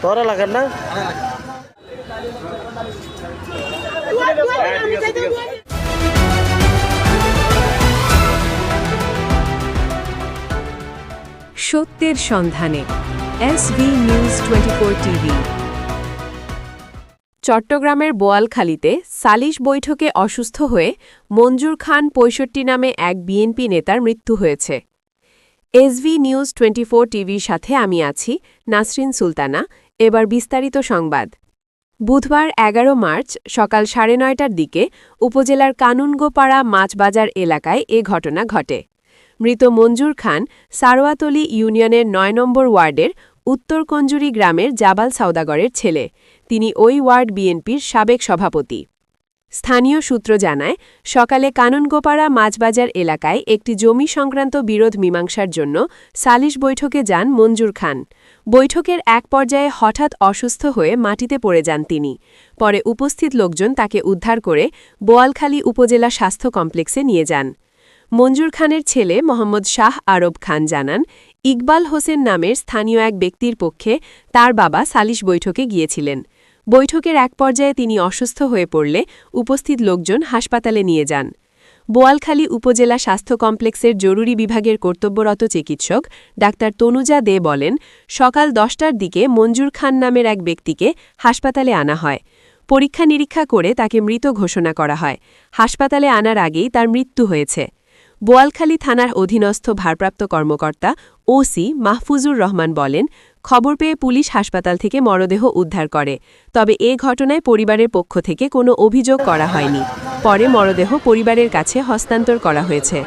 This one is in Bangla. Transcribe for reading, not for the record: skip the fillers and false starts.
তোর এলাকার না? সত্যের সন্ধানে এসভি নিউজ 24 টিভি। চট্টগ্রামের বোয়ালখালীতে সালিশ বৈঠকে অসুস্থ হয়ে মঞ্জুর খান ৬৫ নামে এক বিএনপি নেতার মৃত্যু হয়েছে। এসভি নিউজ 24 টিভির সাথে আমি আছি নাসরিন সুলতানা। এবার বিস্তারিত সংবাদ। বুধবার ১১ মার্চ সকাল ৯:৩০টার দিকে উপজেলার কানুনগোপাড়া মাছবাজার এলাকায় এ ঘটনা ঘটে। মৃত মঞ্জুর খান সারোয়াতলী ইউনিয়নের ৯ নম্বর ওয়ার্ডের উত্তর কঞ্জুরি গ্রামের জাবাল সওদাগরের ছেলে। তিনি ওই ওয়ার্ড বিএনপির সাবেক সভাপতি। স্থানীয় সূত্র জানায়, সকালে কানুনগোপাড়া মাছবাজার এলাকায় একটি জমি সংক্রান্ত বিরোধ মীমাংসার জন্য সালিশ বৈঠকে যান মঞ্জুর খান। বৈঠকের এক পর্যায়ে হঠাৎ অসুস্থ হয়ে মাটিতে পড়ে যান তিনি। পরে উপস্থিত লোকজন তাকে উদ্ধার করে বোয়ালখালী উপজেলা স্বাস্থ্য কমপ্লেক্সে নিয়ে যান। মঞ্জুর খানের ছেলে মোহাম্মদ শাহ আরব খান জানান, ইকবাল হোসেন নামের স্থানীয় এক ব্যক্তির পক্ষে তার বাবা সালিশ বৈঠকে গিয়েছিলেন। বৈঠকের এক পর্যায়ে তিনি অসুস্থ হয়ে পড়লে উপস্থিত লোকজন হাসপাতালে নিয়ে যান। বোয়ালখালী উপজেলা স্বাস্থ্য কমপ্লেক্সের জরুরি বিভাগের কর্তব্যরত চিকিৎসক ডাক্তার তনুজা দে বলেন, সকাল ১০টার দিকে মঞ্জুর খান নামের এক ব্যক্তিকে হাসপাতালে আনা হয়। পরীক্ষা নিরীক্ষা করে তাকে মৃত ঘোষণা করা হয়। হাসপাতালে আনার আগেই তার মৃত্যু হয়েছে। বোয়ালখালী থানার অধীনস্থ ভারপ্রাপ্ত কর্মকর্তা ওসি মাহফুজুর রহমান বলেন, খবর পেয়ে পুলিশ হাসপাতাল থেকে মরদেহ উদ্ধার করে। তবে এ ঘটনায় পরিবারের পক্ষ থেকে কোনো অভিযোগ করা হয়নি। পরে মরদেহ পরিবারের কাছে হস্তান্তর করা হয়েছে।